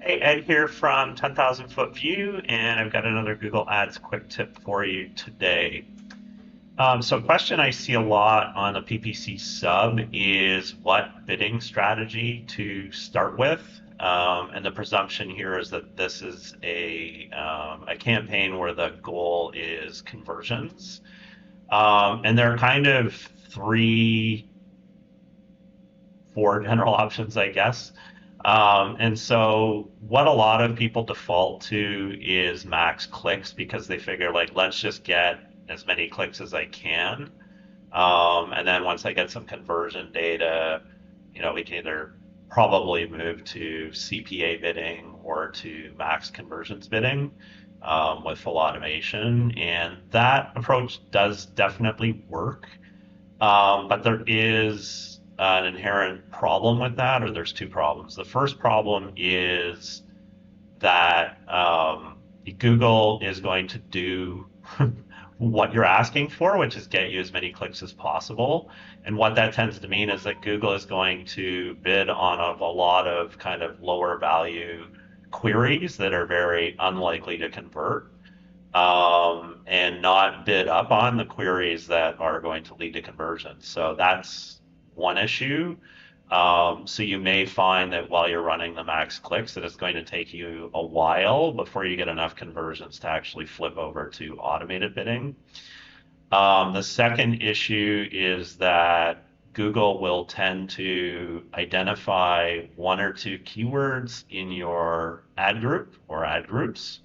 Hey, Ed here from 10,000 Foot View, and I've got another Google Ads quick tip for you today. So, a question I see a lot on the PPC sub is what bidding strategy to start with. And the presumption here is that this is a campaign where the goal is conversions. And there are kind of three, four general options, I guess. And so what a lot of people default to is max clicks because they figure like, let's just get as many clicks as I can. And then once I get some conversion data, we can either probably move to CPA bidding or to max conversions bidding with full automation. And that approach does definitely work. But there is an inherent problem with that, or there's two problems. The first problem is that Google is going to do what you're asking for, which is get you as many clicks as possible. And what that tends to mean is that Google is going to bid on a lot of kind of lower value queries that are very unlikely to convert and not bid up on the queries that are going to lead to conversions. So that's one issue. So you may find that while you're running the max clicks, that it's going to take you a while before you get enough conversions to actually flip over to automated bidding. The second issue is that Google will tend to identify one or two keywords in your ad group or ad groups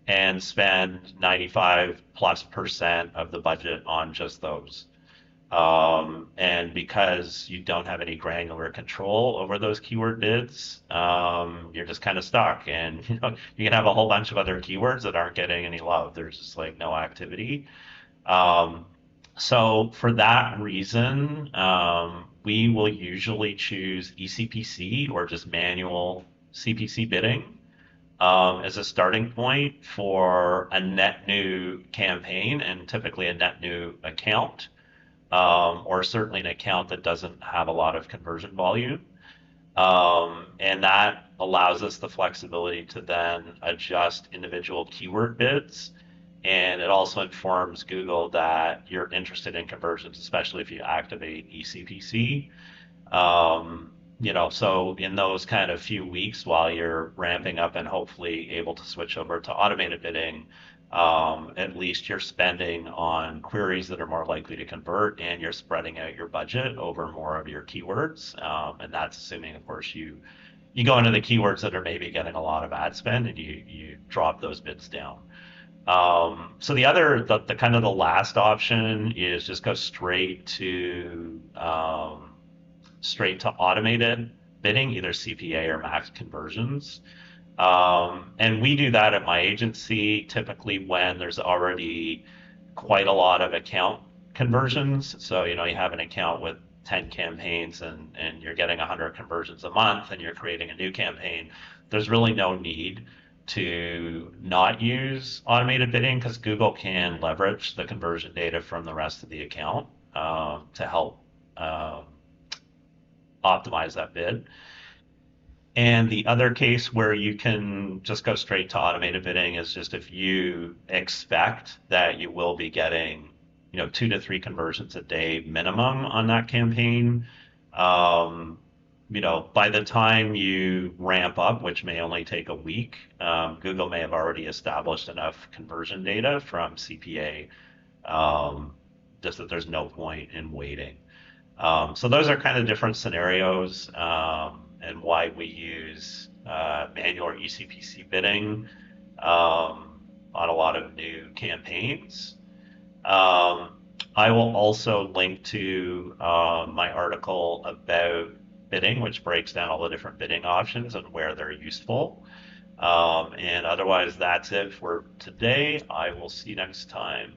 and spend 95+% of the budget on just those. And because you don't have any granular control over those keyword bids, you're just kind of stuck. And you can have a whole bunch of other keywords that aren't getting any love. There's just like no activity. Um, so for that reason, we will usually choose ECPC or just manual CPC bidding as a starting point for a net new campaign and typically a net new account, or certainly an account that doesn't have a lot of conversion volume. And that allows us the flexibility to then adjust individual keyword bids. And it also informs Google that you're interested in conversions, especially if you activate ECPC. So in those kind of few weeks while you're ramping up and hopefully able to switch over to automated bidding, at least you're spending on queries that are more likely to convert and you're spreading out your budget over more of your keywords. And that's assuming, of course, you go into the keywords that are maybe getting a lot of ad spend and you drop those bids down. So the kind of the last option is just go straight to automated bidding, either CPA or max conversions. And we do that at my agency typically when there's already quite a lot of account conversions. So, you have an account with 10 campaigns and you're getting 100 conversions a month and you're creating a new campaign. There's really no need to not use automated bidding because Google can leverage the conversion data from the rest of the account to help optimize that bid. And the other case where you can just go straight to automated bidding is just if you expect that you will be getting, 2 to 3 conversions a day minimum on that campaign. By the time you ramp up, which may only take a week, Google may have already established enough conversion data from CPA, just that there's no point in waiting. So those are kind of different scenarios and why we use manual or ECPC bidding on a lot of new campaigns. I will also link to my article about bidding, which breaks down all the different bidding options and where they're useful. And otherwise, that's it for today. I will see you next time.